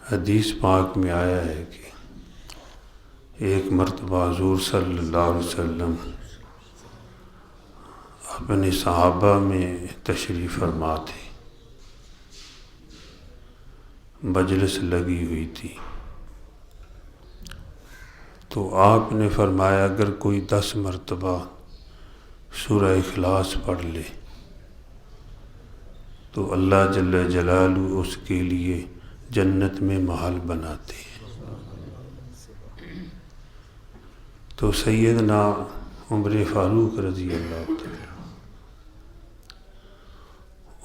حدیث پاک میں آیا ہے کہ ایک مرتبہ حضور صلی اللہ علیہ وسلم اپنے صحابہ میں تشریف فرما تھے، مجلس لگی ہوئی تھی، تو آپ نے فرمایا اگر کوئی 10 مرتبہ سورہ اخلاص پڑھ لے تو اللہ جل جلالہ اس کے لیے جنت میں محل بناتے ہیں۔ تو سیدنا عمر فاروق رضی اللہ تعالیٰ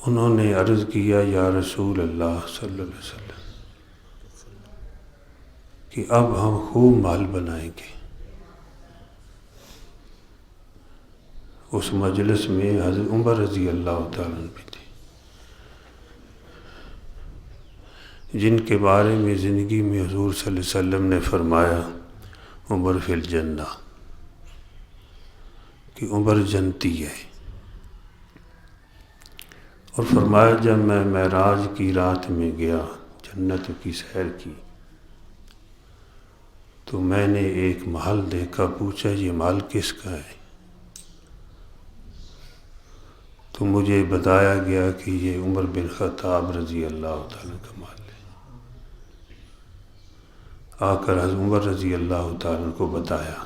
انہوں نے عرض کیا یا رسول اللہ صلی اللہ علیہ وسلم کہ اب ہم خوب مال بنائیں گے۔ اس مجلس میں حضرت عمر رضی اللہ تعالیٰ بھی تھے، جن کے بارے میں زندگی میں حضور صلی اللہ علیہ وسلم نے فرمایا عمر فی الجنہ، کہ عمر جنتی ہے۔ اور فرمایا جب میں معراج کی رات میں گیا، جنت کی سیر کی، تو میں نے ایک محل دیکھا، پوچھا یہ محل کس کا ہے؟ تو مجھے بتایا گیا کہ یہ عمر بن خطاب رضی اللہ تعالیٰ کا محل ہے۔ آ کر حضرت عمر رضی اللہ تعالیٰ کو بتایا،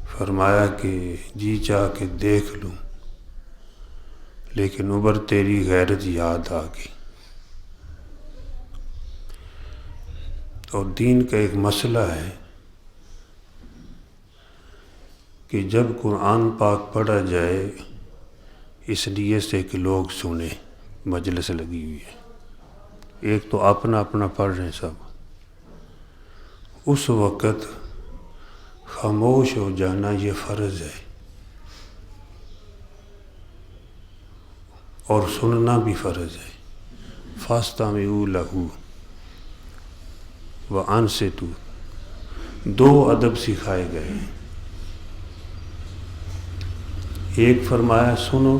فرمایا کہ جی چاہ کے دیکھ لوں، لیکن عمر تیری غیرت یاد آ گئی۔ اور دین کا ایک مسئلہ ہے کہ جب قرآن پاک پڑھا جائے اس لیے سے کہ لوگ سنیں، مجلس لگی ہوئی ہے، ایک تو اپنا اپنا پڑھ رہے ہیں سب، اس وقت خاموش ہو جانا یہ فرض ہے، اور سننا بھی فرض ہے۔ فَاسْتَمِعُوا لَهُ وَأَنصِتُوا، 2 ادب سکھائے گئے ہیں، ایک فرمایا سنو،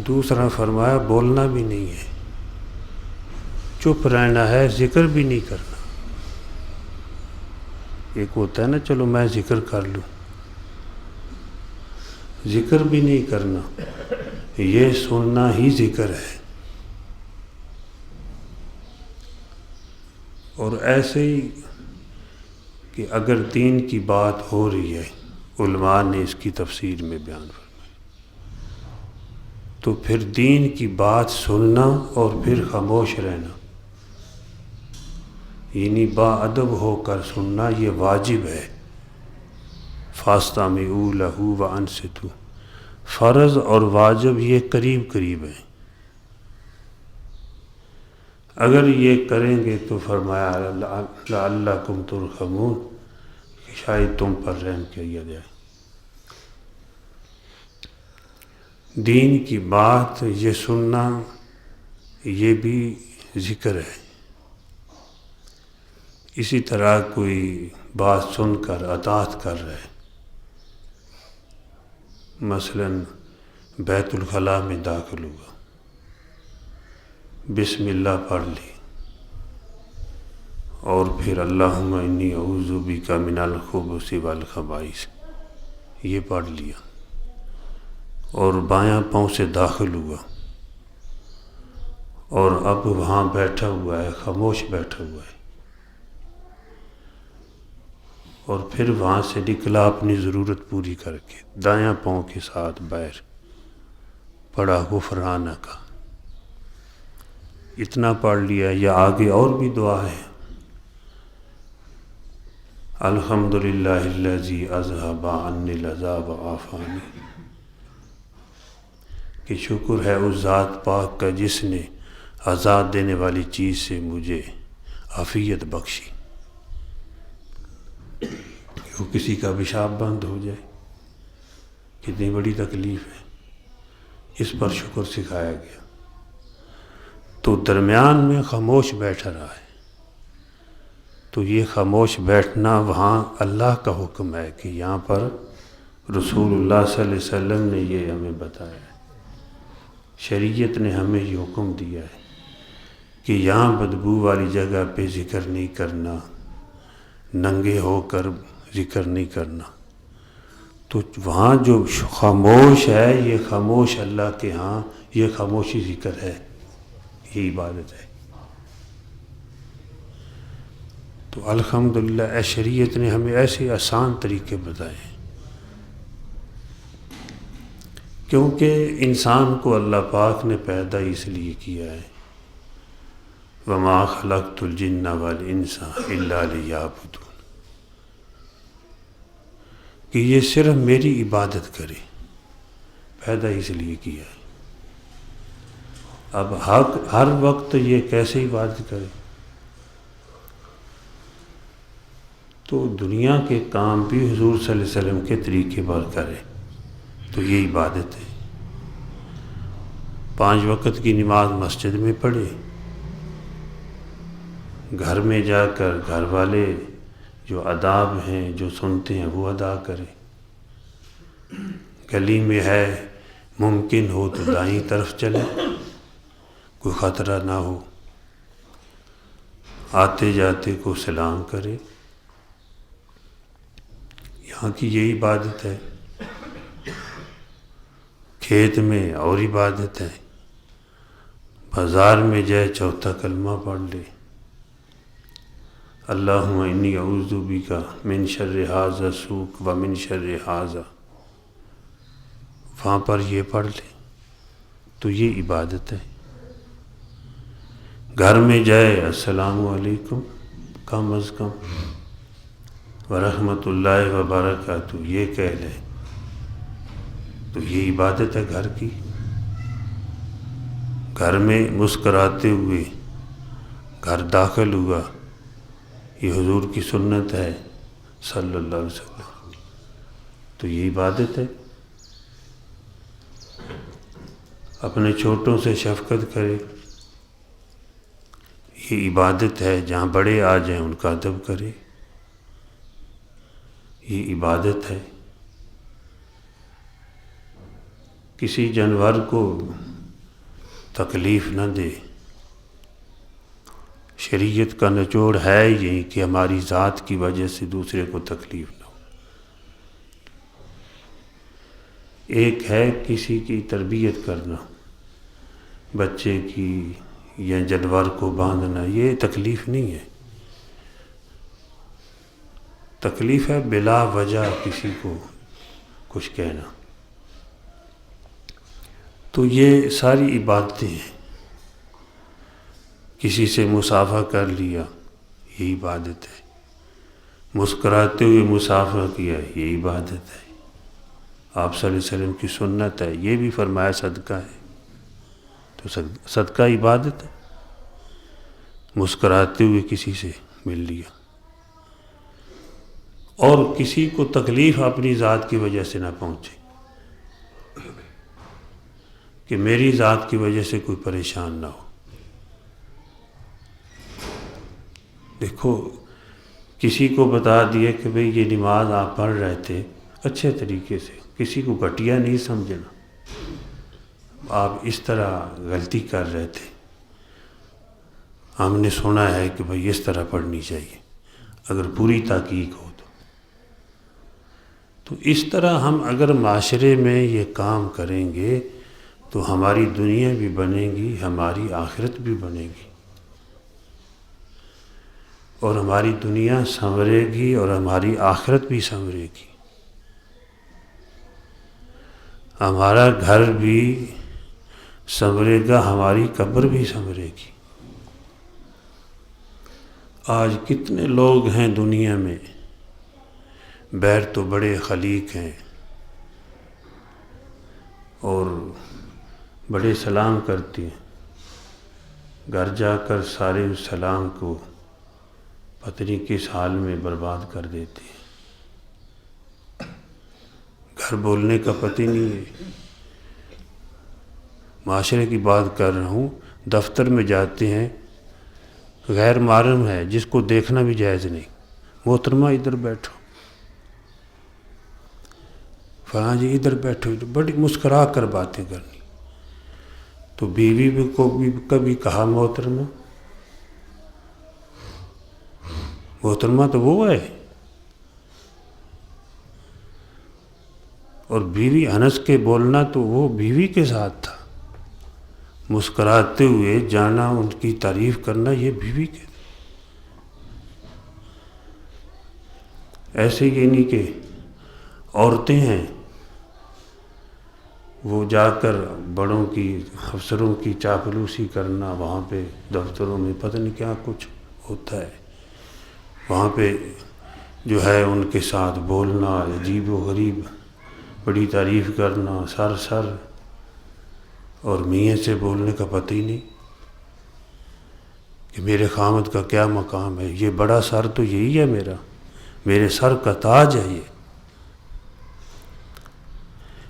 دوسرا فرمایا بولنا بھی نہیں ہے، چپ رہنا ہے، ذکر بھی نہیں کرنا۔ ایک ہوتا ہے نا چلو میں ذکر کر لوں، ذکر بھی نہیں کرنا، یہ سننا ہی ذکر ہے۔ اور ایسے ہی کہ اگر دین کی بات ہو رہی ہے، علماء نے اس کی تفسیر میں بیان فرمایا، تو پھر دین کی بات سننا اور پھر خاموش رہنا، یعنی با ادب ہو کر سننا، یہ واجب ہے۔ فَاسْتَمِعُوا لَهُ وَأَنصِتُوا، فرض اور واجب یہ قریب قریب ہیں، اگر یہ کریں گے تو فرمایا لَعَلَّكُمْ تُرْحَمُونَ، کہ شاید تم پر رحم کیا جائے۔ دین کی بات یہ سننا یہ بھی ذکر ہے۔ اسی طرح کوئی بات سن کر اطاعت کر رہے، مثلا بیت الخلاء میں داخل ہوا، بسم اللہ پڑھ لی، اور پھر اللہم انی اعوذ بک من الخبث والخبائث یہ پڑھ لیا، اور بایاں پاؤں سے داخل ہوا، اور اب وہاں بیٹھا ہوا ہے، خاموش بیٹھا ہوا ہے، اور پھر وہاں سے نکلا اپنی ضرورت پوری کر کے، دایاں پاؤں کے ساتھ باہر پڑھا غفرانک، اتنا پڑھ لیا، یا آگے اور بھی دعا ہے، الحمدللہ الذی اذھب عنی العذاب وعافانی، کہ شکر ہے اس ذات پاک کا جس نے عذاب دینے والی چیز سے مجھے عافیت بخشی۔ کہ کسی کا پیشاب بند ہو جائے، کتنی بڑی تکلیف ہے، اس پر شکر سکھایا گیا۔ تو درمیان میں خاموش بیٹھ رہا ہے، تو یہ خاموش بیٹھنا وہاں اللہ کا حکم ہے، کہ یہاں پر رسول اللہ صلی اللہ علیہ وسلم نے یہ ہمیں بتایا ہے، شریعت نے ہمیں یہ حکم دیا ہے کہ یہاں بدبو والی جگہ پہ ذکر نہیں کرنا، ننگے ہو کر ذکر نہیں کرنا، تو وہاں جو خاموش ہے یہ خاموش اللہ کے ہاں یہ خاموشی ذکر ہے، یہ عبادت ہے۔ تو الحمدللہ شریعت نے ہمیں ایسے آسان طریقے بتائے ہیں، کیونکہ انسان کو اللہ پاک نے پیدا اس لیے کیا ہے، وَمَا خَلَقْتُ الْجِنَّ وَالْإِنسَ إِلَّا لِيَعْبُدُونِ، کہ یہ صرف میری عبادت کرے، پیدا اس لیے کیا ہے۔ اب ہر وقت یہ کیسے عبادت کرے؟ تو دنیا کے کام بھی حضور صلی اللہ علیہ وسلم کے طریقے پر کرے، تو یہ عبادت ہے۔ 5 وقت کی نماز مسجد میں پڑھے، گھر میں جا کر گھر والے جو آداب ہیں جو سنتے ہیں وہ ادا کرے، گلی میں ہے ممکن ہو تو دائیں طرف چلے، کوئی خطرہ نہ ہو، آتے جاتے کو سلام کرے، یہاں کی یہ عبادت ہے۔ کھیت میں اور عبادت ہے، بازار میں جائے چوتھا کلمہ پڑھ لے، اللہم انی اعوذ بک من شر ھذا السوق و من شر ھذا، وہاں پر یہ پڑھ لے، تو یہ عبادت ہے۔ گھر میں جائے السلام علیکم کم از کم ورحمۃ اللہ وبرکاتہ یہ کہہ لے، تو یہ عبادت ہے گھر کی۔ گھر میں مسکراتے ہوئے گھر داخل ہوا، یہ حضور کی سنت ہے صلی اللہ علیہ وسلم، تو یہ عبادت ہے۔ اپنے چھوٹوں سے شفقت کرے، یہ عبادت ہے۔ جہاں بڑے آ جائیں ان کا ادب کرے، یہ عبادت ہے۔ کسی جانور کو تکلیف نہ دے، شریعت کا نچوڑ ہے یہی کہ ہماری ذات کی وجہ سے دوسرے کو تکلیف نہ ہو۔ ایک ہے کسی کی تربیت کرنا، بچے کی یا جانور کو باندھنا، یہ تکلیف نہیں ہے، تکلیف ہے بلا وجہ کسی کو کچھ کہنا، تو یہ ساری عبادتیں ہیں۔ کسی سے مصافحہ کر لیا، یہ عبادت ہے۔ مسکراتے ہوئے مصافحہ کیا، یہ عبادت ہے۔ آپ صلی اللہ علیہ وسلم کی سنت ہے، یہ بھی فرمایا صدقہ ہے، تو صدقہ عبادت ہے۔ مسکراتے ہوئے کسی سے مل لیا، اور کسی کو تکلیف اپنی ذات کی وجہ سے نہ پہنچے، کہ میری ذات کی وجہ سے کوئی پریشان نہ ہو۔ دیکھو کسی کو بتا دیا کہ بھئی یہ نماز آپ پڑھ رہے تھے اچھے طریقے سے، کسی کو گھٹیا نہیں سمجھنا، آپ اس طرح غلطی کر رہے تھے، ہم نے سنا ہے کہ بھئی اس طرح پڑھنی چاہیے، اگر پوری تحقیق ہو تو اس طرح ہم اگر معاشرے میں یہ کام کریں گے تو ہماری دنیا بھی بنے گی، ہماری آخرت بھی بنے گی، اور ہماری دنیا سنورے گی اور ہماری آخرت بھی سنورے گی، ہمارا گھر بھی سنورے گا، ہماری قبر بھی سنورے گی۔ آج کتنے لوگ ہیں دنیا میں، بیر تو بڑے خلیق ہیں اور بڑے سلام کرتے ہیں، گھر جا کر سارے اس سلام کو پتہ نہیں کس حال میں برباد کر دیتے ہیں، گھر بولنے کا پتہ نہیں ہے۔ معاشرے کی بات کر رہا ہوں، دفتر میں جاتے ہیں، غیر محرم ہے جس کو دیکھنا بھی جائز نہیں، محترمہ ادھر بیٹھو، فلاں جی ادھر بیٹھو، بڑی مسکرا کر باتیں کرنی۔ تو بیوی کو بھی کبھی کہا محترمہ، محترمہ تو وہ ہے. اور بیوی ہنس کے بولنا تو وہ بیوی کے ساتھ تھا، مسکراتے ہوئے جانا، ان کی تعریف کرنا یہ بیوی کے. ایسے یہ نہیں کہ عورتیں ہیں وہ جا کر بڑوں کی، افسروں کی چاپلوسی کرنا، وہاں پہ دفتروں میں پتہ نہیں کیا کچھ ہوتا ہے، وہاں پہ جو ہے ان کے ساتھ بولنا، عجیب و غریب بڑی تعریف کرنا، سر اور میاں سے بولنے کا پتہ ہی نہیں کہ میرے خامد کا کیا مقام ہے. یہ بڑا سر تو یہی ہے، میرے سر کا تاج ہے.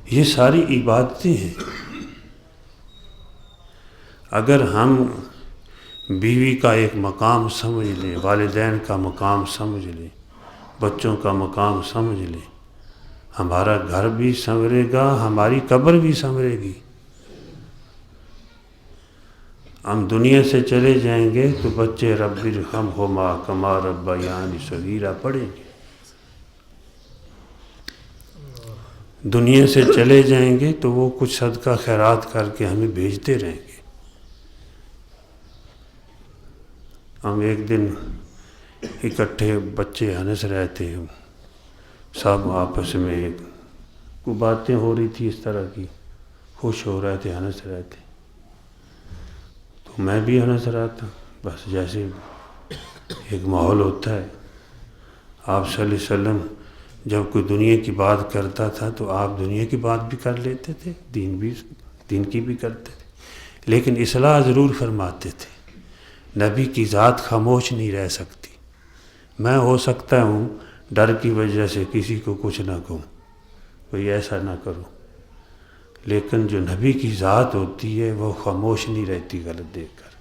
یہ ساری عبادتیں ہیں. اگر ہم بیوی کا ایک مقام سمجھ لیں، والدین کا مقام سمجھ لیں، بچوں کا مقام سمجھ لیں، ہمارا گھر بھی سنورے گا، ہماری قبر بھی سنورے گی. ہم دنیا سے چلے جائیں گے تو بچے رب ارحمہما کما ربیانی صغیرا پڑھیں گے. دنیا سے چلے جائیں گے تو وہ کچھ صدقہ خیرات کر کے ہمیں بھیجتے رہیں گے. ہم ایک دن اکٹھے بچے ہنس رہے تھے، سب آپس میں کوئی باتیں ہو رہی تھی اس طرح کی، خوش ہو رہے تھے، ہنس رہے تھے. تو میں بھی ہنس رہا تھا، بس جیسے ایک ماحول ہوتا ہے. آپ صلی اللہ علیہ وسلم جب کوئی دنیا کی بات کرتا تھا تو آپ دنیا کی بات بھی کر لیتے تھے، دین کی بھی کرتے تھے، لیکن اصلاح ضرور فرماتے تھے. نبی کی ذات خاموش نہیں رہ سکتی. میں ہو سکتا ہوں ڈر کی وجہ سے کسی کو کچھ نہ کہوں، کوئی ایسا نہ کرو، لیکن جو نبی کی ذات ہوتی ہے وہ خاموش نہیں رہتی غلط دیکھ کر.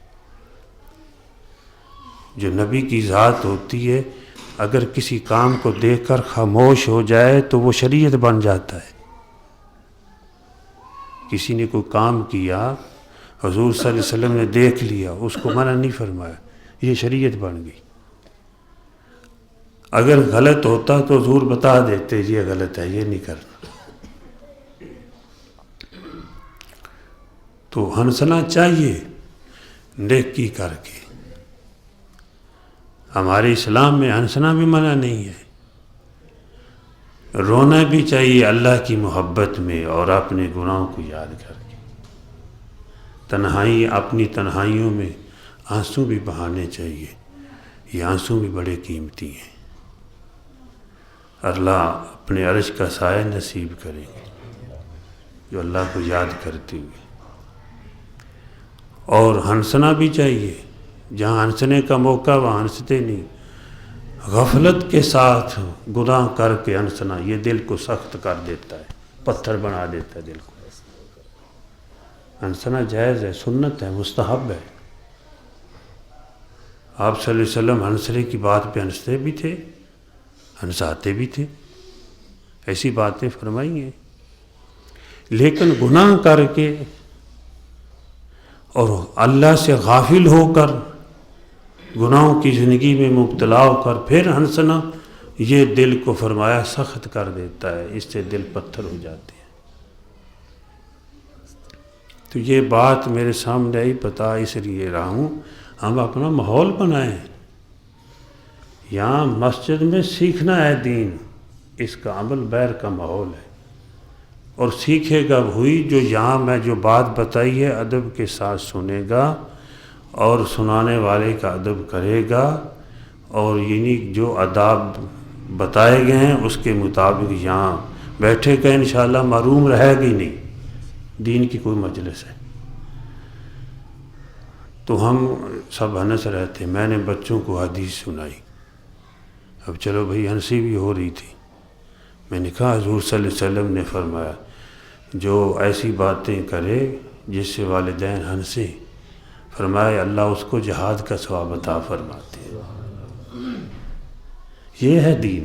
جو نبی کی ذات ہوتی ہے اگر کسی کام کو دیکھ کر خاموش ہو جائے تو وہ شریعت بن جاتا ہے. کسی نے کوئی کام کیا، حضور صلی اللہ علیہ وسلم نے دیکھ لیا، اس کو منع نہیں فرمایا، یہ شریعت بن گئی. اگر غلط ہوتا تو حضور بتا دیتے یہ غلط ہے، یہ نہیں کرنا. تو ہنسنا چاہیے نیکی کر کے. ہمارے اسلام میں ہنسنا بھی منع نہیں ہے. رونا بھی چاہیے اللہ کی محبت میں اور اپنے گناہوں کو یاد کر کے. اپنی تنہائیوں میں آنسو بھی بہانے چاہیے. یہ آنسو بھی بڑے قیمتی ہیں. اللہ اپنے عرش کا سایہ نصیب کریں گے جو اللہ کو یاد کرتے ہوئے. اور ہنسنا بھی چاہیے، جہاں ہنسنے کا موقع وہاں ہنستے نہیں. غفلت کے ساتھ گناہ کر کے ہنسنا یہ دل کو سخت کر دیتا ہے، پتھر بنا دیتا ہے دل کو. ہنسنا جائز ہے، سنت ہے، مستحب ہے. آپ صلی اللہ علیہ وسلم ہنسنے کی بات پہ ہنستے بھی تھے، ہنساتے بھی تھے، ایسی باتیں فرمائی ہیں. لیکن گناہ کر کے اور اللہ سے غافل ہو کر گناہوں کی زندگی میں مبتلا ہو کر پھر ہنسنا یہ دل کو فرمایا سخت کر دیتا ہے، اس سے دل پتھر ہو جاتے ہیں. تو یہ بات میرے سامنے ہی بتا اس لیے رہا ہوں، ہم اپنا ماحول بنائیں. یہاں مسجد میں سیکھنا ہے دین، اس کا عمل بیر کا ماحول ہے. اور سیکھے گا وہی جو یہاں میں جو بات بتائی ہے ادب کے ساتھ سنے گا اور سنانے والے کا ادب کرے گا، اور یعنی جو آداب بتائے گئے ہیں اس کے مطابق یہاں بیٹھے گا، انشاءاللہ محروم رہے گی نہیں. دین کی کوئی مجلس ہے. تو ہم سب ہنس رہے تھے. میں نے بچوں کو حدیث سنائی. اب چلو بھئی ہنسی بھی ہو رہی تھی. میں نے کہا حضور صلی اللہ علیہ وسلم نے فرمایا جو ایسی باتیں کرے جس سے والدین ہنسیں، فرمایا اللہ اس کو جہاد کا ثواب عطا فرماتے ہیں. یہ ہے دین.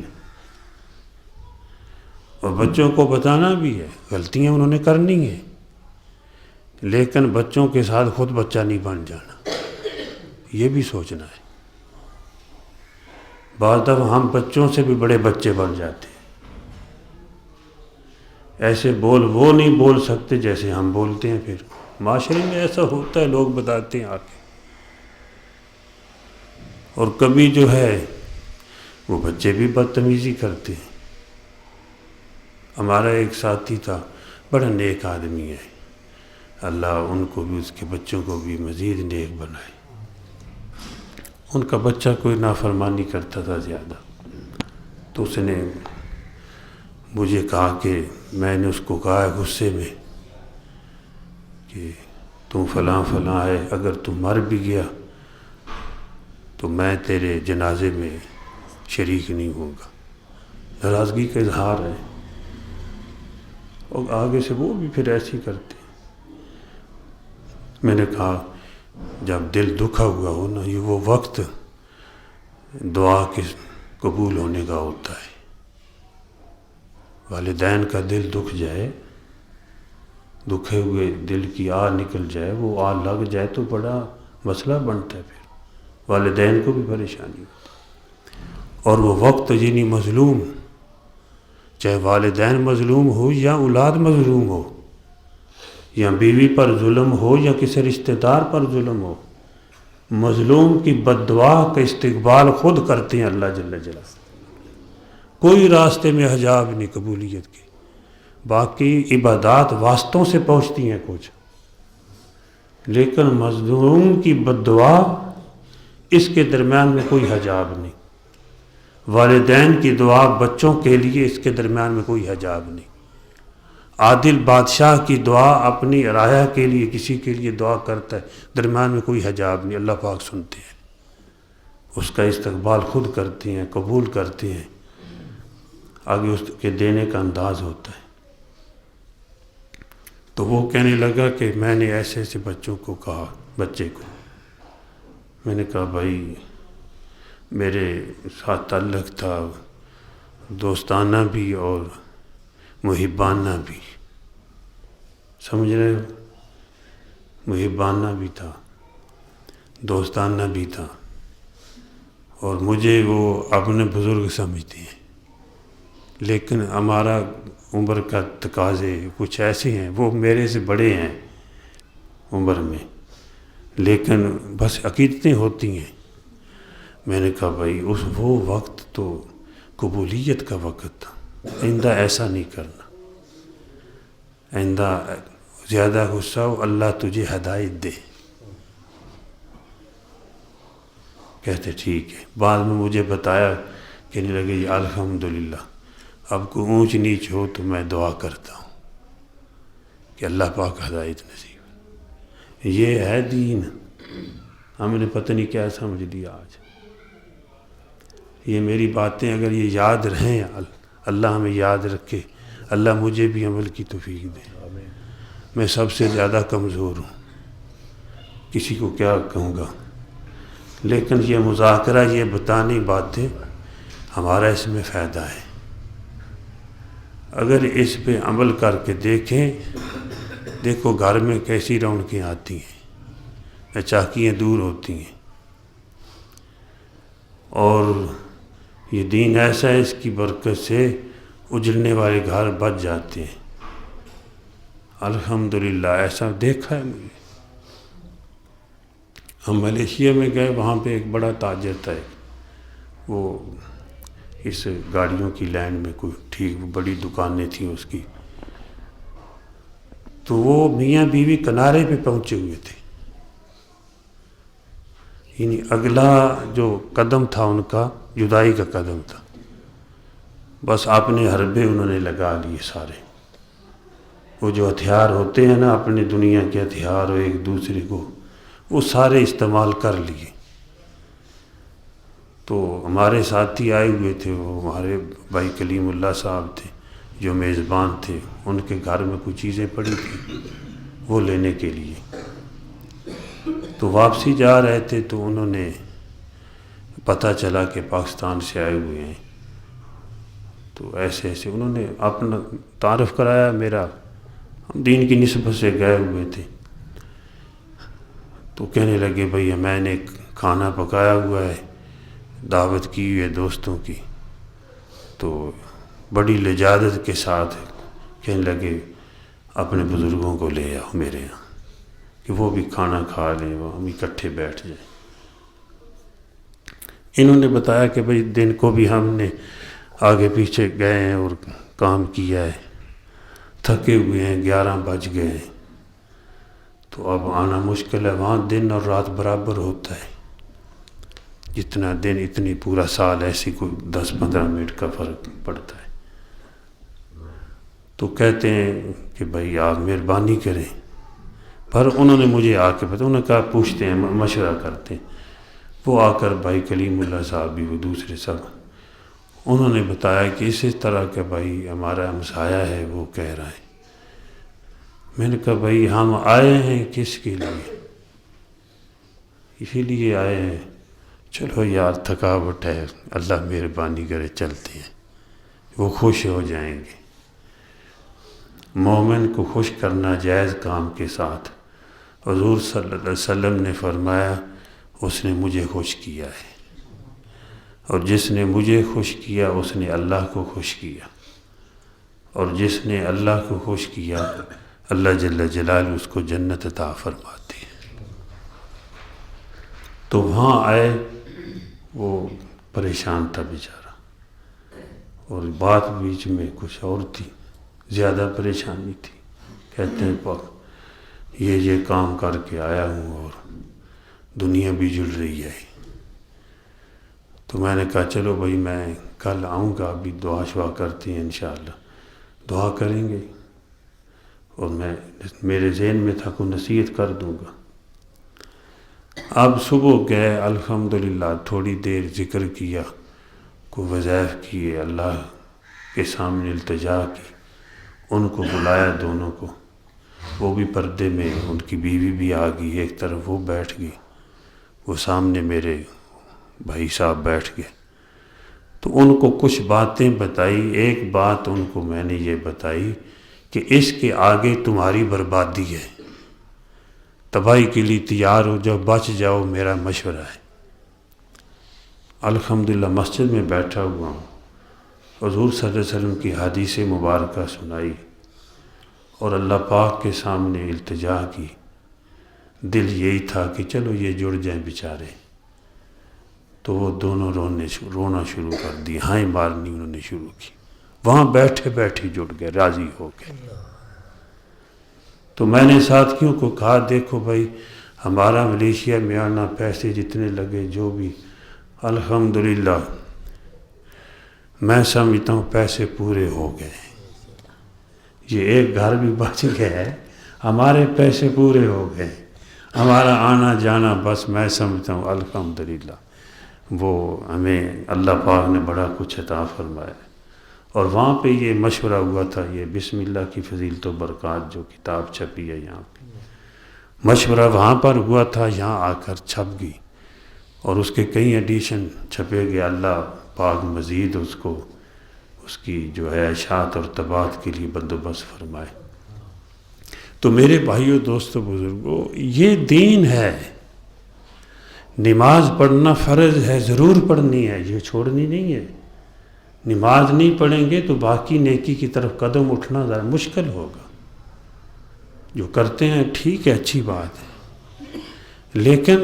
اور بچوں کو بتانا بھی ہے، غلطیاں انہوں نے کرنی ہیں، لیکن بچوں کے ساتھ خود بچہ نہیں بن جانا، یہ بھی سوچنا ہے. بعض دفعہ ہم بچوں سے بھی بڑے بچے بن جاتے ہیں، ایسے بول وہ نہیں بول سکتے جیسے ہم بولتے ہیں، پھر معاشرے میں ایسا ہوتا ہے، لوگ بتاتے ہیں آ کے۔ اور کبھی جو ہے وہ بچے بھی بدتمیزی کرتے ہیں۔ ہمارا ایک ساتھی تھا، بڑا نیک آدمی ہے، اللہ ان کو بھی اس کے بچوں کو بھی مزید نیک بنائے۔ ان کا بچہ کوئی نافرمانی کرتا تھا زیادہ، تو اس نے مجھے کہا کہ میں نے اس کو کہا غصے میں کہ تم فلاں فلاں ہے، اگر تم مر بھی گیا تو میں تیرے جنازے میں شریک نہیں ہوں گا۔ ناراضگی کا اظہار ہے، اور آگے سے وہ بھی پھر ایسے ہی کرتے ہیں۔ میں نے کہا جب دل دکھا ہوا ہو نا، یہ وہ وقت دعا کے قبول ہونے کا ہوتا ہے۔ والدین کا دل دکھ جائے، دکھے ہوئے دل کی آہ نکل جائے، وہ آہ لگ جائے تو بڑا مسئلہ بنتا ہے، پھر والدین کو بھی پریشانی ہوتی ہے۔ اور وہ وقت یعنی مظلوم، چاہے والدین مظلوم ہو یا اولاد مظلوم ہو، یا بیوی پر ظلم ہو یا کسی رشتہ دار پر ظلم ہو، مظلوم کی بد دعا کا استقبال خود کرتے ہیں اللہ جل جلالہ۔ کوئی راستے میں حجاب نہیں قبولیت کے، باقی عبادات واسطوں سے پہنچتی ہیں کچھ، لیکن مظلوم کی بد دعا اس کے درمیان میں کوئی حجاب نہیں۔ والدین کی دعا بچوں کے لیے اس کے درمیان میں کوئی حجاب نہیں۔ عادل بادشاہ کی دعا اپنی رعایا کے لیے کسی کے لیے دعا کرتا ہے، درمیان میں کوئی حجاب نہیں، اللہ پاک سنتے ہیں، اس کا استقبال خود کرتے ہیں، قبول کرتے ہیں، آگے اس کے دینے کا انداز ہوتا ہے۔ تو وہ کہنے لگا کہ میں نے ایسے ایسے بچوں کو کہا، بچے کو میں نے کہا بھائی میرے ساتھ تعلق تھا دوستانہ بھی اور محبانہ بھی، سمجھ رہے ہو، محبانہ بھی تھا، دوستانہ بھی تھا، اور مجھے وہ اپنے بزرگ سمجھتے ہیں، لیکن ہمارا عمر کا تقاضے کچھ ایسے ہیں، وہ میرے سے بڑے ہیں عمر میں، لیکن بس عقیدتیں ہوتی ہیں۔ میں نے کہا بھائی وہ وقت تو قبولیت کا وقت تھا، آئندہ ایسا نہیں کرنا، آئندہ زیادہ غصہ ہو، اللہ تجھے ہدایت دے۔ کہتے ٹھیک ہے، بعد میں مجھے بتایا، کہنے لگے یہ الحمدللہ اب کو اونچ نیچ ہو تو میں دعا کرتا ہوں کہ اللہ پاک ہدایت نصیب۔ یہ ہے دین، ہم نے پتہ نہیں کیا سمجھ لیا آج۔ یہ میری باتیں اگر یہ یاد رہیں، اللہ ہمیں یاد رکھے، اللہ مجھے بھی عمل کی توفیق دے۔ میں سب سے زیادہ کمزور ہوں، کسی کو کیا کہوں گا، لیکن یہ مذاکرہ، یہ بتانے باتیں، ہمارا اس میں فائدہ ہے۔ اگر اس پہ عمل کر کے دیکھیں، دیکھو گھر میں کیسی رونقیں آتی ہیں، چاکیاں دور ہوتی ہیں، اور یہ دین ایسا ہے، اس کی برکت سے اجڑنے والے گھر بچ جاتے ہیں۔ الحمدللہ ایسا دیکھا ہے مجھے۔ ہم ملیشیا میں گئے، وہاں پہ ایک بڑا تاجر تھا، وہ اس گاڑیوں کی لائن میں کوئی ٹھیک بڑی دکانیں تھیں اس کی، تو وہ میاں بیوی کنارے پہ پہنچے ہوئے تھے، یعنی اگلا جو قدم تھا ان کا جدائی کا قدم تھا، بس اپنے حربے انہوں نے لگا لیے سارے، وہ جو ہتھیار ہوتے ہیں نا اپنی دنیا کے ہتھیار، ایک دوسرے کو وہ سارے استعمال کر لیے۔ تو ہمارے ساتھی آئے ہوئے تھے، وہ ہمارے بھائی کلیم اللہ صاحب تھے جو میزبان تھے، ان کے گھر میں کچھ چیزیں پڑی تھیں وہ لینے کے لیے، تو واپسی جا رہے تھے، تو انہوں نے پتہ چلا کہ پاکستان سے آئے ہوئے ہیں، تو ایسے ایسے انہوں نے اپنا تعارف کرایا میرا، ہم دین کی نسبت سے گئے ہوئے تھے، تو کہنے لگے بھئی میں نے کھانا پکایا ہوا ہے دعوت کی ہوئی ہے دوستوں کی، تو بڑی لجاجت کے ساتھ کہنے لگے اپنے بزرگوں کو لے آؤ میرے یہاں کہ وہ بھی کھانا کھا لیں، وہ ہم اکٹھے بیٹھ جائیں۔ انہوں نے بتایا کہ بھئی دن کو بھی ہم نے آگے پیچھے گئے ہیں اور کام کیا ہے، تھکے ہوئے ہیں، 11 بج گئے ہیں، تو اب آنا مشکل ہے۔ وہاں دن اور رات برابر ہوتا ہے، جتنا دن اتنی پورا سال، ایسی کوئی 10-15 منٹ کا فرق پڑتا ہے۔ تو کہتے ہیں کہ بھئی آپ مہربانی کریں، پر انہوں نے مجھے آ کے انہوں نے کہا پوچھتے ہیں، مشورہ کرتے ہیں۔ وہ آ کر بھائی کلیم اللہ صاحب بھی، وہ دوسرے سب، انہوں نے بتایا کہ اس طرح کہ بھائی ہمارا ہمسایہ ہے وہ کہہ رہا ہے۔ میں نے کہا بھائی ہم آئے ہیں کس کے لیے؟ اسی لیے آئے ہیں، چلو یار تھکاوٹ ہے، اللہ مہربانی کرے چلتے ہیں، وہ خوش ہو جائیں گے۔ مومن کو خوش کرنا جائز کام کے ساتھ، حضور صلی اللہ علیہ وسلم نے فرمایا اس نے مجھے خوش کیا ہے، اور جس نے مجھے خوش کیا اس نے اللہ کو خوش کیا، اور جس نے اللہ کو خوش کیا اللہ جل جلالہ اس کو جنت عطا فرماتے ہیں۔ تو وہاں آئے، وہ پریشان تھا بیچارہ، اور بات بیچ میں کچھ اور تھی، زیادہ پریشانی تھی۔ کہتے ہیں پاک یہ کام کر کے آیا ہوں اور دنیا بھی جڑ رہی ہے۔ تو میں نے کہا چلو بھائی میں کل آؤں گا، ابھی دعا شعا کرتے ہیں انشاءاللہ، دعا کریں گے، اور میرے ذہن میں تھا کوئی نصیحت کر دوں گا۔ اب صبح گئے، الحمدللہ تھوڑی دیر ذکر کیا، کوئی وظائف کیے، اللہ کے سامنے التجا کی، ان کو بلایا دونوں کو، وہ بھی پردے میں، ان کی بیوی بھی آ گئی، ایک طرف وہ بیٹھ گئی، وہ سامنے میرے بھائی صاحب بیٹھ گئے۔ تو ان کو کچھ باتیں بتائی۔ ایک بات ان کو میں نے یہ بتائی کہ اس کے آگے تمہاری بربادی ہے، تباہی کے لیے تیار ہو جاؤ، بچ جاؤ، میرا مشورہ ہے۔ الحمدللہ مسجد میں بیٹھا ہوا ہوں، حضور صلی اللہ علیہ وسلم کی حدیث مبارکہ سنائی اور اللہ پاک کے سامنے التجا کی۔ دل یہی تھا کہ چلو یہ جڑ جائیں بیچارے، تو وہ دونوں رونا شروع کر دی، ہائیں مارنی انہوں نے شروع کی، وہاں بیٹھے بیٹھے جڑ گئے، راضی ہو گئے۔ تو میں نے ساتھیوں کو کہا دیکھو بھائی ہمارا ملیشیا میں آنا، پیسے جتنے لگے جو بھی، الحمدللہ میں سمجھتا ہوں پیسے پورے ہو گئے، یہ ایک گھر بھی بچ گیا ہے، ہمارے پیسے پورے ہو گئے، ہمارا آنا جانا بس میں سمجھتا ہوں الحمدللہ وہ ہمیں اللہ پاک نے بڑا کچھ عطا فرمایا۔ اور وہاں پہ یہ مشورہ ہوا تھا، یہ بسم اللہ کی فضیلت و برکات جو کتاب چھپی ہے یہاں پہ، مشورہ وہاں پر ہوا تھا، یہاں آ کر چھپ گئی، اور اس کے کئی ایڈیشن چھپے گئے۔ اللہ پاک مزید اس کی جو ہے اشاعت اور طباعت کے لیے بندوبست فرمائے۔ تو میرے بھائیوں، دوستوں، بزرگوں، یہ دین ہے، نماز پڑھنا فرض ہے، ضرور پڑھنی ہے، یہ چھوڑنی نہیں ہے۔ نماز نہیں پڑھیں گے تو باقی نیکی کی طرف قدم اٹھنا ذرا مشکل ہوگا۔ جو کرتے ہیں ٹھیک ہے، اچھی بات ہے، لیکن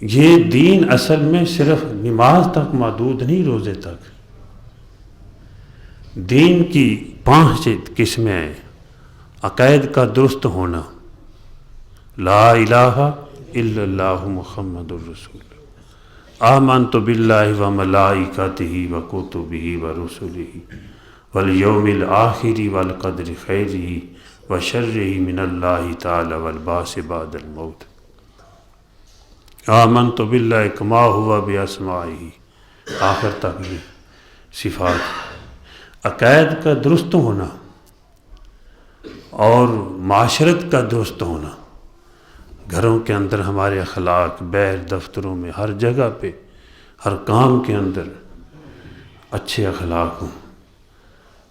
یہ دین اصل میں صرف نماز تک محدود نہیں، روزے تک۔ دین کی 5 قسمیں ہیں۔ عقائد کا درست ہونا، لا الہ الا اللہ محمد الرسول، آمنت باللہ وملائکتہ وکتبہ ورسلہ والیوم الآخر والقدر خیرہ وشرہ من اللہ تعالی والبعث بعد الموت، آمنت باللہ کما ہوا باسمائہ، آخر تک یہ صفات۔ عقائد کا درست ہونا اور معاشرت کا درست ہونا، گھروں کے اندر ہمارے اخلاق، باہر دفتروں میں، ہر جگہ پہ، ہر کام کے اندر اچھے اخلاق ہوں۔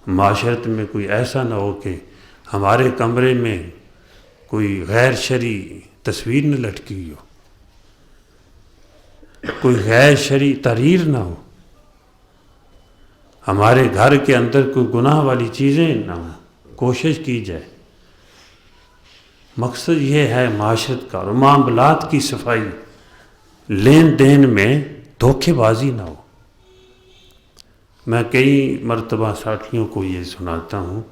معاشرت میں کوئی ایسا نہ ہو کہ ہمارے کمرے میں کوئی غیر شرعی تصویر نہ لٹکی ہو، کوئی غیر شرعی تحریر نہ ہو، ہمارے گھر کے اندر کوئی گناہ والی چیزیں نہ ہوں، کوشش کی جائے۔ مقصد یہ ہے معاشرت کا اور معاملات کی صفائی، لین دین میں دھوکے بازی نہ ہو۔ میں کئی مرتبہ ساتھیوں کو یہ سناتا ہوں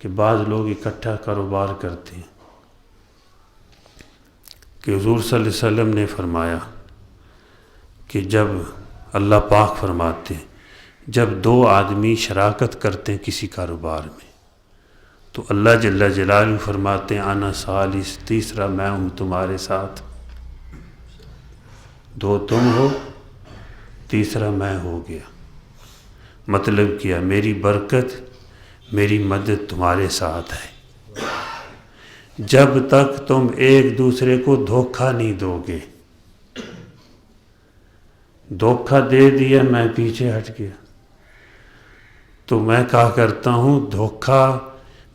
کہ بعض لوگ اکٹھا کاروبار کرتے ہیں کہ حضور صلی اللہ علیہ وسلم نے فرمایا کہ جب اللہ پاک فرماتے ہیں جب دو آدمی شراکت کرتے ہیں کسی کاروبار میں تو اللہ جل جلالہ فرماتے ہیں انا ثالث، تیسرا میں ہوں تمہارے ساتھ، دو تم ہو تیسرا میں ہو گیا۔ مطلب کیا؟ میری برکت، میری مدد تمہارے ساتھ ہے جب تک تم ایک دوسرے کو دھوکہ نہیں دو گے۔ دھوکہ دے دیا، میں پیچھے ہٹ گیا، تو میں کہا کرتا ہوں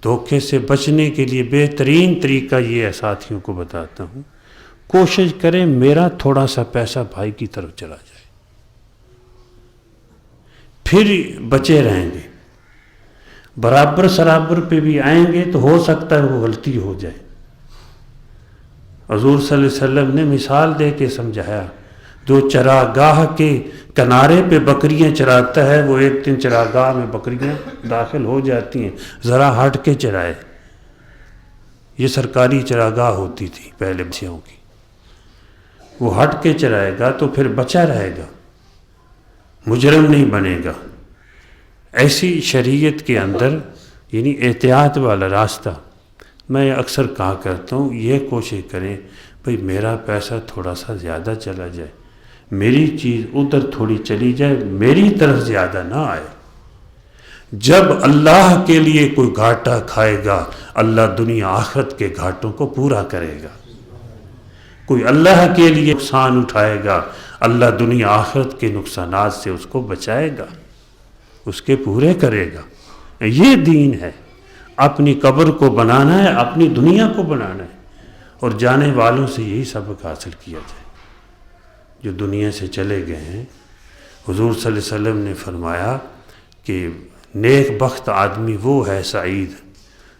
دھوکے سے بچنے کے لیے بہترین طریقہ یہ ہے، ساتھیوں کو بتاتا ہوں، کوشش کریں میرا تھوڑا سا پیسہ بھائی کی طرف چلا جائے، پھر بچے رہیں گے۔ برابر سرابر پہ بھی آئیں گے تو ہو سکتا ہے وہ غلطی ہو جائے۔ حضور صلی اللہ علیہ وسلم نے مثال دے کے سمجھایا، جو چراگاہ کے کنارے پہ بکریاں چراتا ہے وہ ایک دن چراگاہ میں بکریاں داخل ہو جاتی ہیں، ذرا ہٹ کے چرائے۔ یہ سرکاری چراگاہ ہوتی تھی پہلے بچیوں کی، وہ ہٹ کے چرائے گا تو پھر بچا رہے گا، مجرم نہیں بنے گا۔ ایسی شریعت کے اندر یعنی احتیاط والا راستہ، میں اکثر کہا کرتا ہوں یہ کوشش کریں بھئی میرا پیسہ تھوڑا سا زیادہ چلا جائے، میری چیز ادھر تھوڑی چلی جائے، میری طرف زیادہ نہ آئے۔ جب اللہ کے لیے کوئی گھاٹا کھائے گا اللہ دنیا آخرت کے گھاٹوں کو پورا کرے گا، کوئی اللہ کے لیے نقصان اٹھائے گا اللہ دنیا آخرت کے نقصانات سے اس کو بچائے گا، اس کے پورے کرے گا۔ یہ دین ہے، اپنی قبر کو بنانا ہے، اپنی دنیا کو بنانا ہے، اور جانے والوں سے یہی سبق حاصل کیا جائے جو دنیا سے چلے گئے ہیں۔ حضور صلی اللہ علیہ وسلم نے فرمایا کہ نیک بخت آدمی وہ ہے سعید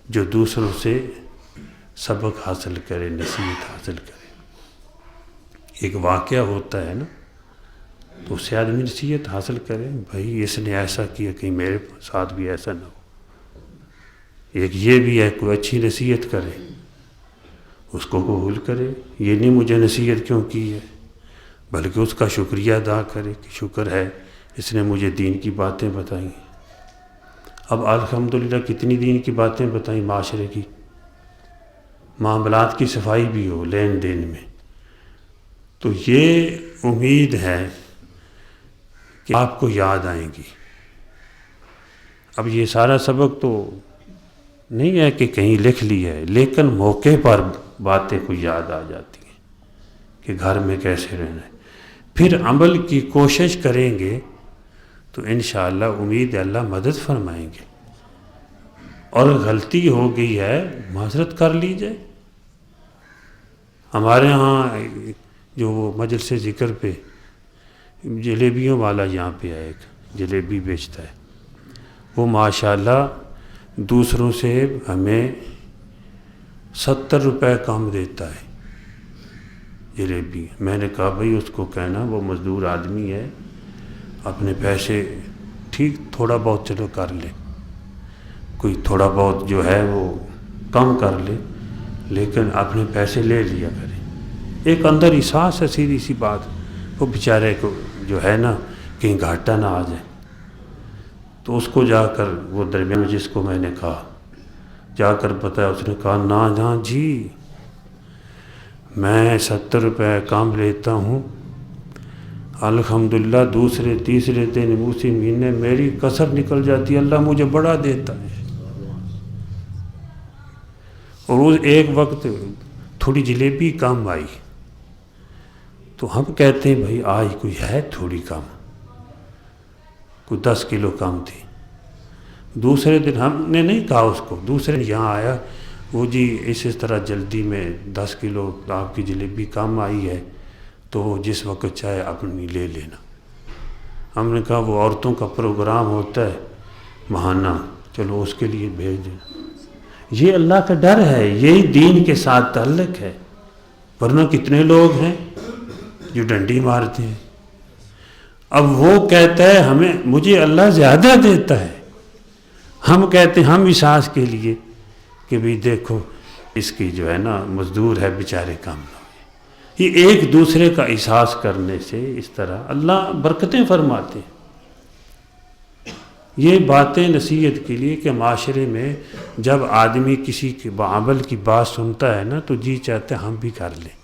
جو دوسروں سے سبق حاصل کرے، نصیحت حاصل کرے۔ ایک واقعہ ہوتا ہے نا تو اس سے آدمی نصیحت حاصل کرے، بھائی اس نے ایسا کیا کہیں میرے ساتھ بھی ایسا نہ ہو۔ ایک یہ بھی ہے کوئی اچھی نصیحت کرے اس کو قبول کرے، یہ نہیں مجھے نصیحت کیوں کی ہے، بلکہ اس کا شکریہ ادا کرے کہ شکر ہے اس نے مجھے دین کی باتیں بتائیں۔ اب الحمدللہ کتنی دین کی باتیں بتائیں، معاشرے کی، معاملات کی صفائی بھی ہو لین دین میں۔ تو یہ امید ہے کہ آپ کو یاد آئیں گی۔ اب یہ سارا سبق تو نہیں ہے کہ کہیں لکھ لی ہے، لیکن موقع پر باتیں کو یاد آ جاتی ہیں کہ گھر میں کیسے رہنا ہے۔ پھر عمل کی کوشش کریں گے تو انشاءاللہ امید اللہ مدد فرمائیں گے، اور غلطی ہو گئی ہے معذرت کر لی جائے۔ ہمارے ہاں جو وہ مجلس ذکر پہ جلیبیوں والا یہاں پہ ہے، ایک جلیبی بیچتا ہے، وہ ماشاءاللہ دوسروں سے ہمیں 70 روپے کم دیتا ہے جلیبی۔ میں نے کہا بھائی اس کو کہنا وہ مزدور آدمی ہے، اپنے پیسے ٹھیک تھوڑا بہت چلو کر لے، کوئی تھوڑا بہت جو ہے وہ کم کر لے، لیکن اپنے پیسے لے لیا کرے۔ ایک اندر احساس ہے، سیدھی سی بات، وہ بیچارے کو جو ہے نا کہیں گھاٹا نہ آ جائے۔ تو اس کو جا کر وہ درمیان جس کو میں نے کہا جا کر بتایا، اس نے کہا نا جی میں 70 روپے کام لیتا ہوں، الحمدللہ دوسرے تیسرے دن اسی مہینے میری کسر نکل جاتی ہے، اللہ مجھے بڑا دیتا ہے۔ اور اس ایک وقت تھوڑی جلیبی کم آئی تو ہم کہتے ہیں بھائی آج کوئی ہے تھوڑی کم، کوئی 10 کلو کم تھی۔ دوسرے دن ہم نے نہیں کہا اس کو، دوسرے دن یہاں آیا، وہ جی اس طرح جلدی میں 10 کلو آپ کی جلیبی کم آئی ہے، تو وہ جس وقت چاہے اپنی لے لینا۔ ہم نے کہا وہ عورتوں کا پروگرام ہوتا ہے ماہانہ، چلو اس کے لیے بھیج دیں۔ یہ اللہ کا ڈر ہے، یہی دین کے ساتھ تعلق ہے، ورنہ کتنے لوگ ہیں جو ڈنڈی مارتے ہیں۔ اب وہ کہتا ہے مجھے اللہ زیادہ دیتا ہے، ہم کہتے ہیں ہم احساس کے لیے کہ بھی دیکھو اس کی جو ہے نا مزدور ہے بیچارے کام نہ ہوئے۔ یہ ایک دوسرے کا احساس کرنے سے اس طرح اللہ برکتیں فرماتے ہیں۔ یہ باتیں نصیحت کے لیے کہ معاشرے میں جب آدمی کسی کے عمل کی بات سنتا ہے نا تو جی چاہتے ہم بھی کر لیں۔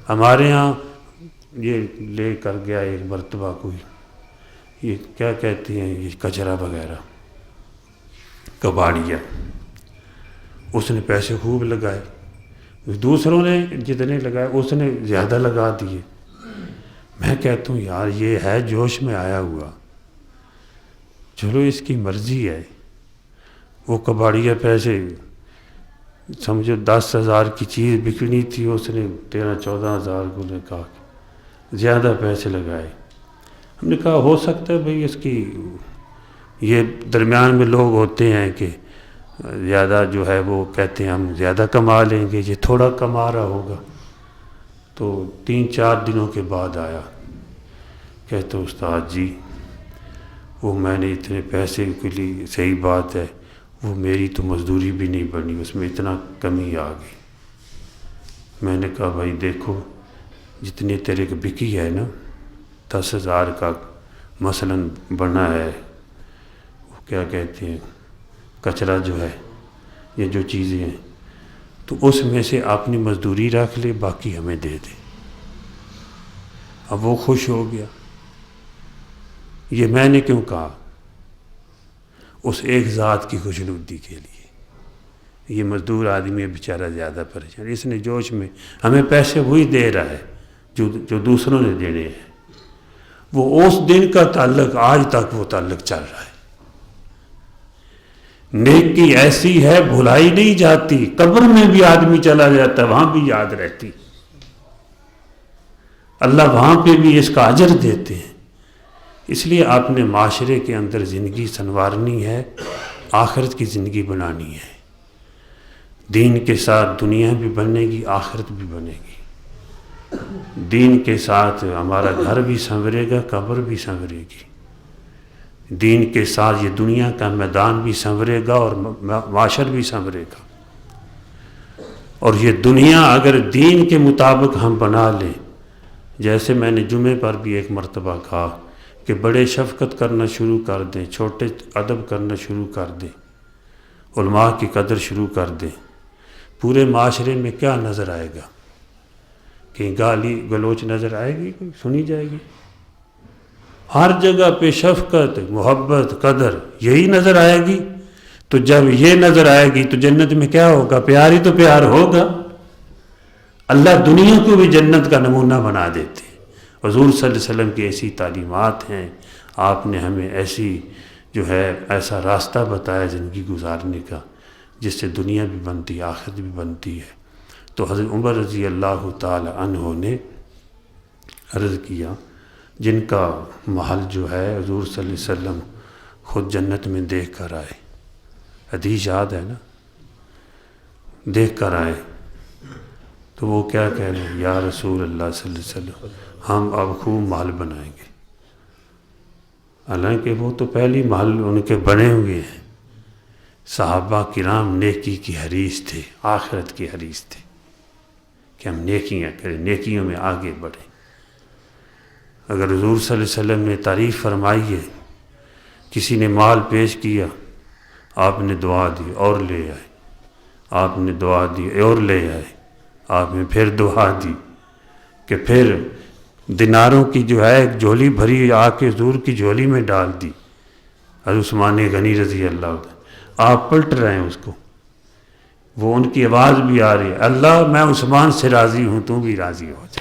ہمارے ہاں یہ لے کر گیا ایک مرتبہ کوئی، یہ کیا کہتے ہیں، یہ کچرا وغیرہ کباڑیا، اس نے پیسے خوب لگائے، دوسروں نے جتنے لگائے اس نے زیادہ لگا دیے۔ میں کہتا ہوں یار یہ ہے جوش میں آیا ہوا، چلو اس کی مرضی ہے۔ وہ کباڑیا پیسے سمجھو 10,000 کی چیز بکنی تھی، اس نے 13-14,000 کو نے کہا کہ زیادہ پیسے لگائے۔ ہم نے کہا ہو سکتا ہے بھئی اس کی، یہ درمیان میں لوگ ہوتے ہیں کہ زیادہ جو ہے وہ کہتے ہیں ہم زیادہ کما لیں گے، یہ تھوڑا کما رہا ہوگا۔ تو 3-4 دنوں کے بعد آیا، کہتے استاد جی وہ میں نے اتنے پیسے کے لیے، صحیح بات ہے وہ میری تو مزدوری بھی نہیں بنی، اس میں اتنا کمی آ گئی۔ میں نے کہا بھائی دیکھو جتنے تیرے کی بکی ہے نا 10,000 کا مثلاً بنا ہے، وہ کیا کہتے ہیں کچرا جو ہے، یہ جو چیزیں ہیں، تو اس میں سے اپنی مزدوری رکھ لے، باقی ہمیں دے دے۔ اب وہ خوش ہو گیا۔ یہ میں نے کیوں کہا؟ اس ایک ذات کی خوشنودی کے لیے۔ یہ مزدور آدمی بیچارہ زیادہ پریشان، اس نے جوش میں ہمیں پیسے وہی دے رہا ہے جو دوسروں نے دینے ہیں۔ وہ اس دن کا تعلق آج تک وہ تعلق چل رہا ہے۔ نیکی ایسی ہے بھلائی نہیں جاتی، قبر میں بھی آدمی چلا جاتا ہے وہاں بھی یاد رہتی، اللہ وہاں پہ بھی اس کا اجر دیتے ہیں۔ اس لیے آپ نے معاشرے کے اندر زندگی سنوارنی ہے، آخرت کی زندگی بنانی ہے۔ دین کے ساتھ دنیا بھی بنے گی، آخرت بھی بنے گی۔ دین کے ساتھ ہمارا گھر بھی سنورے گا، قبر بھی سنورے گی۔ دین کے ساتھ یہ دنیا کا میدان بھی سنورے گا اور معاشر بھی سنورے گا۔ اور یہ دنیا اگر دین کے مطابق ہم بنا لیں، جیسے میں نے جمعے پر بھی ایک مرتبہ کہا کہ بڑے شفقت کرنا شروع کر دیں، چھوٹے ادب کرنا شروع کر دیں، علماء کی قدر شروع کر دیں، پورے معاشرے میں کیا نظر آئے گا؟ کہ گالی گلوچ نظر آئے گی، سنی جائے گی؟ ہر جگہ پہ شفقت، محبت، قدر یہی نظر آئے گی۔ تو جب یہ نظر آئے گی تو جنت میں کیا ہوگا؟ پیار ہی تو پیار ہوگا۔ اللہ دنیا کو بھی جنت کا نمونہ بنا دیتے ہیں۔ حضور صلی اللہ علیہ وسلم کی ایسی تعلیمات ہیں، آپ نے ہمیں ایسی جو ہے ایسا راستہ بتایا زندگی گزارنے کا جس سے دنیا بھی بنتی ہے، آخرت بھی بنتی ہے۔ تو حضرت عمر رضی اللہ تعالی عنہ نے عرض کیا، جن کا محل جو ہے حضور صلی اللہ علیہ وسلم خود جنت میں دیکھ کر آئے، حدیث یاد ہے نا، دیکھ کر آئے، تو وہ کیا کہہ رہے ہیں؟ یا رسول اللہ صلی اللہ علیہ وسلم ہم اب خوب محل بنائیں گے۔ حالانکہ وہ تو پہلی محل ان کے بنے ہوئے ہیں۔ صحابہ کرام نیکی کی حریص تھے، آخرت کی حریص تھے کہ ہم نیکیاں کریں، نیکیوں میں آگے بڑھیں۔ اگر حضور صلی اللہ علیہ وسلم نے تعریف فرمائی ہے، کسی نے مال پیش کیا، آپ نے دعا دی اور لے آئے، آپ نے دعا دی اور لے آئے، آپ نے پھر دعا دی کہ پھر دیناروں کی جو ہے ایک جھولی بھری آ کے حضور کی جھولی میں ڈال دی، حضرت عثمان غنی رضی اللہ عنہ، آپ پلٹ رہے ہیں اس کو، وہ ان کی آواز بھی آ رہی ہے، اللہ میں عثمان سے راضی ہوں، تو بھی راضی ہو جا۔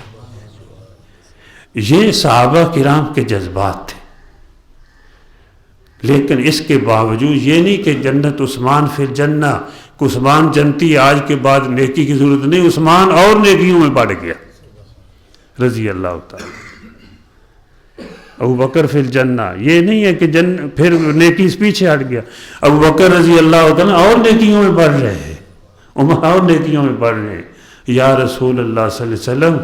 یہ صحابہ کرام کے جذبات تھے۔ لیکن اس کے باوجود یہ نہیں کہ جنت عثمان فی الجنہ، عثمان جنتی، آج کے بعد نیکی کی ضرورت نہیں، عثمان اور نیکیوں میں بڑھ گیا رضی اللہ تعالیٰ. ابو بکر فی الجنہ، یہ نہیں ہے کہ پھر نیکی اس پیچھے ہٹ گیا. ابو بکر رضی اللہ تعالیٰ اور نیکیوں میں بڑھ رہے ہیں، عمر اور نیکیوں میں بڑھ رہے ہیں. یا رسول اللہ صلی اللہ علیہ وسلم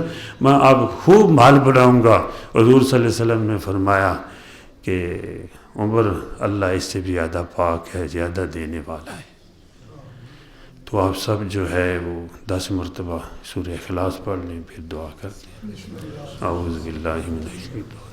میں اب خوب مال بڑھاؤں گا. حضور صلی اللہ علیہ وسلم نے فرمایا کہ عمر اللہ اس سے بھی زیادہ پاک ہے، زیادہ دینے والا ہے. تو آپ سب جو ہے وہ 10 مرتبہ سورہ اخلاص پڑھ لیں، پھر دعا کر دیں. اعوذ باللہ من الشیطان